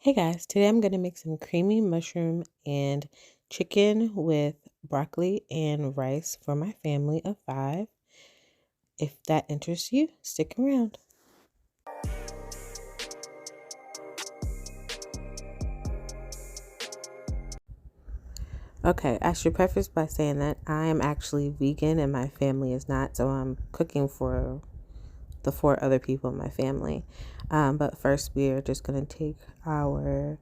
Hey guys, today I'm going to make some creamy mushroom and chicken with broccoli and rice for my family of 5. If that interests you, stick around. Okay, I should preface by saying that I am actually vegan and my family is not, so I'm cooking for the 4 other people in my family. But first, we are just going to take our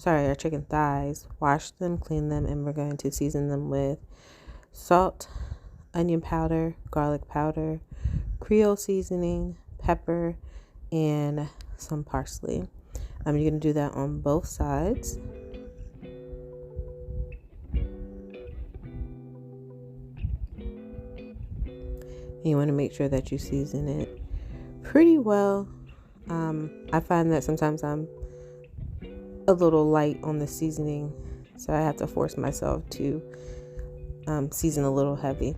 our chicken thighs, wash them, clean them, and we're going to season them with salt, onion powder, garlic powder, Creole seasoning, pepper, and some parsley. You're going to do that on both sides. And you want to make sure that you season it pretty well. I find that sometimes I'm a little light on the seasoning, so I have to force myself to season a little heavy.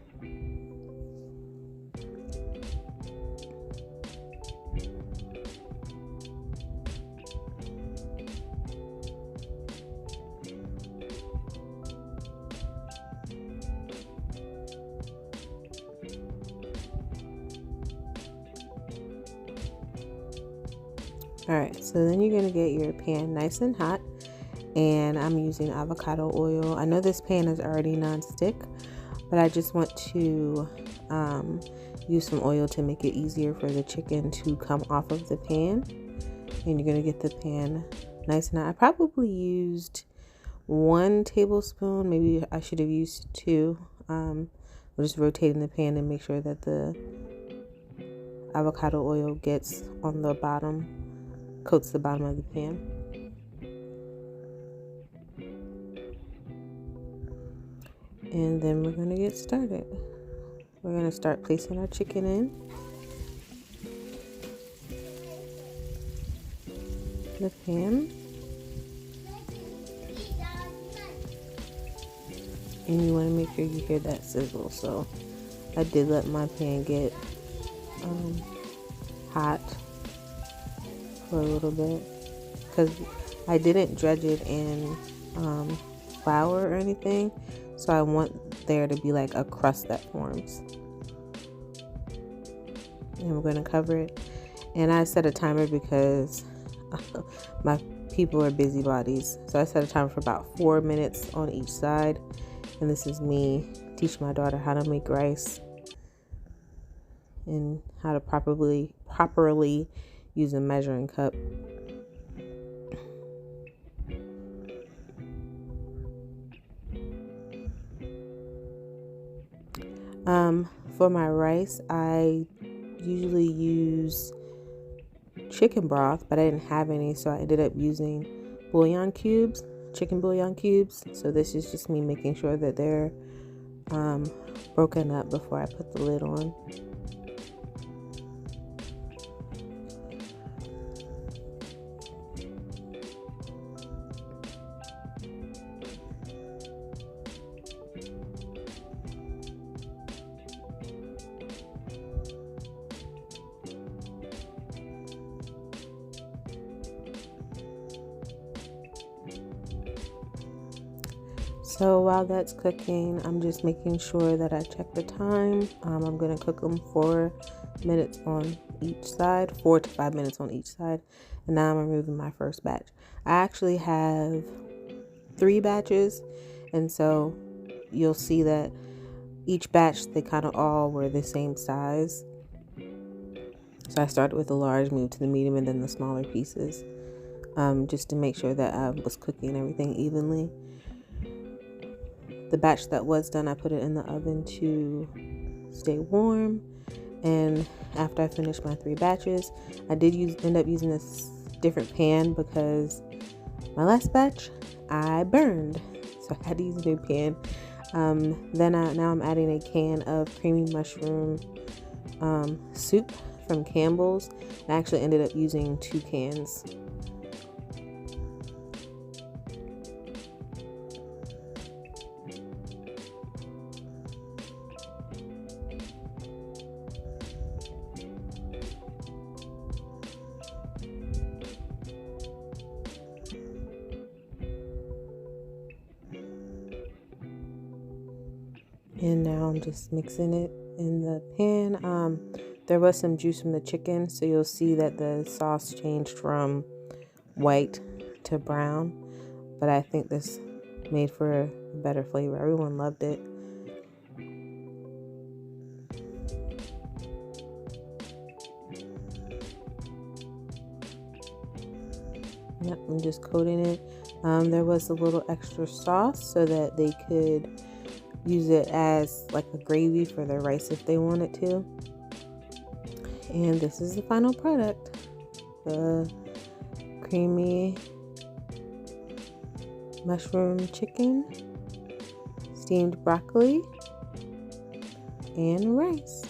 Alright, so then you're going to get your pan nice and hot, and I'm using avocado oil. I know this pan is already non-stick, but I just want to use some oil to make it easier for the chicken to come off of the pan. And you're going to get the pan nice and hot. I probably used 1 tablespoon, maybe I should have used 2. I'm just rotating the pan and make sure that the avocado oil gets on the bottom, coats the bottom of the pan. And then we're going to get started. We're going to start placing our chicken in the pan. And you want to make sure you hear that sizzle. So I did let my pan get hot for a little bit because I didn't dredge it in flour or anything, so I want there to be like a crust that forms. And we're going to cover it, and I set a timer because my people are busybodies, so I set a timer for about 4 minutes on each side. And this is me teaching my daughter how to make rice and how to properly use a measuring cup. For my rice, I usually use chicken broth, but I didn't have any, so I ended up using chicken bouillon cubes. So this is just me making sure that they're broken up before I put the lid on. So while that's cooking, I'm just making sure that I check the time. I'm going to cook them 4 minutes on each side, 4 to 5 minutes on each side. And now I'm removing my first batch. I actually have 3 batches, and so you'll see that each batch, they kind of all were the same size. So I started with the large, moved to the medium, and then the smaller pieces, just to make sure that I was cooking everything evenly. The batch that was done, I put it in the oven to stay warm. And after I finished my 3 batches, I did end up using this different pan because my last batch I burned, so I had to use a new pan. Now I'm adding a can of creamy mushroom soup from Campbell's. I actually ended up using 2 cans. And now I'm just mixing it in the pan. There was some juice from the chicken, so you'll see that the sauce changed from white to brown. But I think this made for a better flavor. Everyone loved it. Yep, I'm just coating it. There was a little extra sauce so that they could use it as like a gravy for their rice if they wanted to. And this is the final product. The creamy mushroom chicken, steamed broccoli, and rice.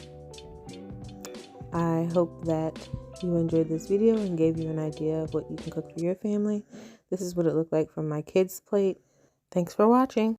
I hope that you enjoyed this video and gave you an idea of what you can cook for your family. This is what it looked like from my kids' plate. Thanks for watching.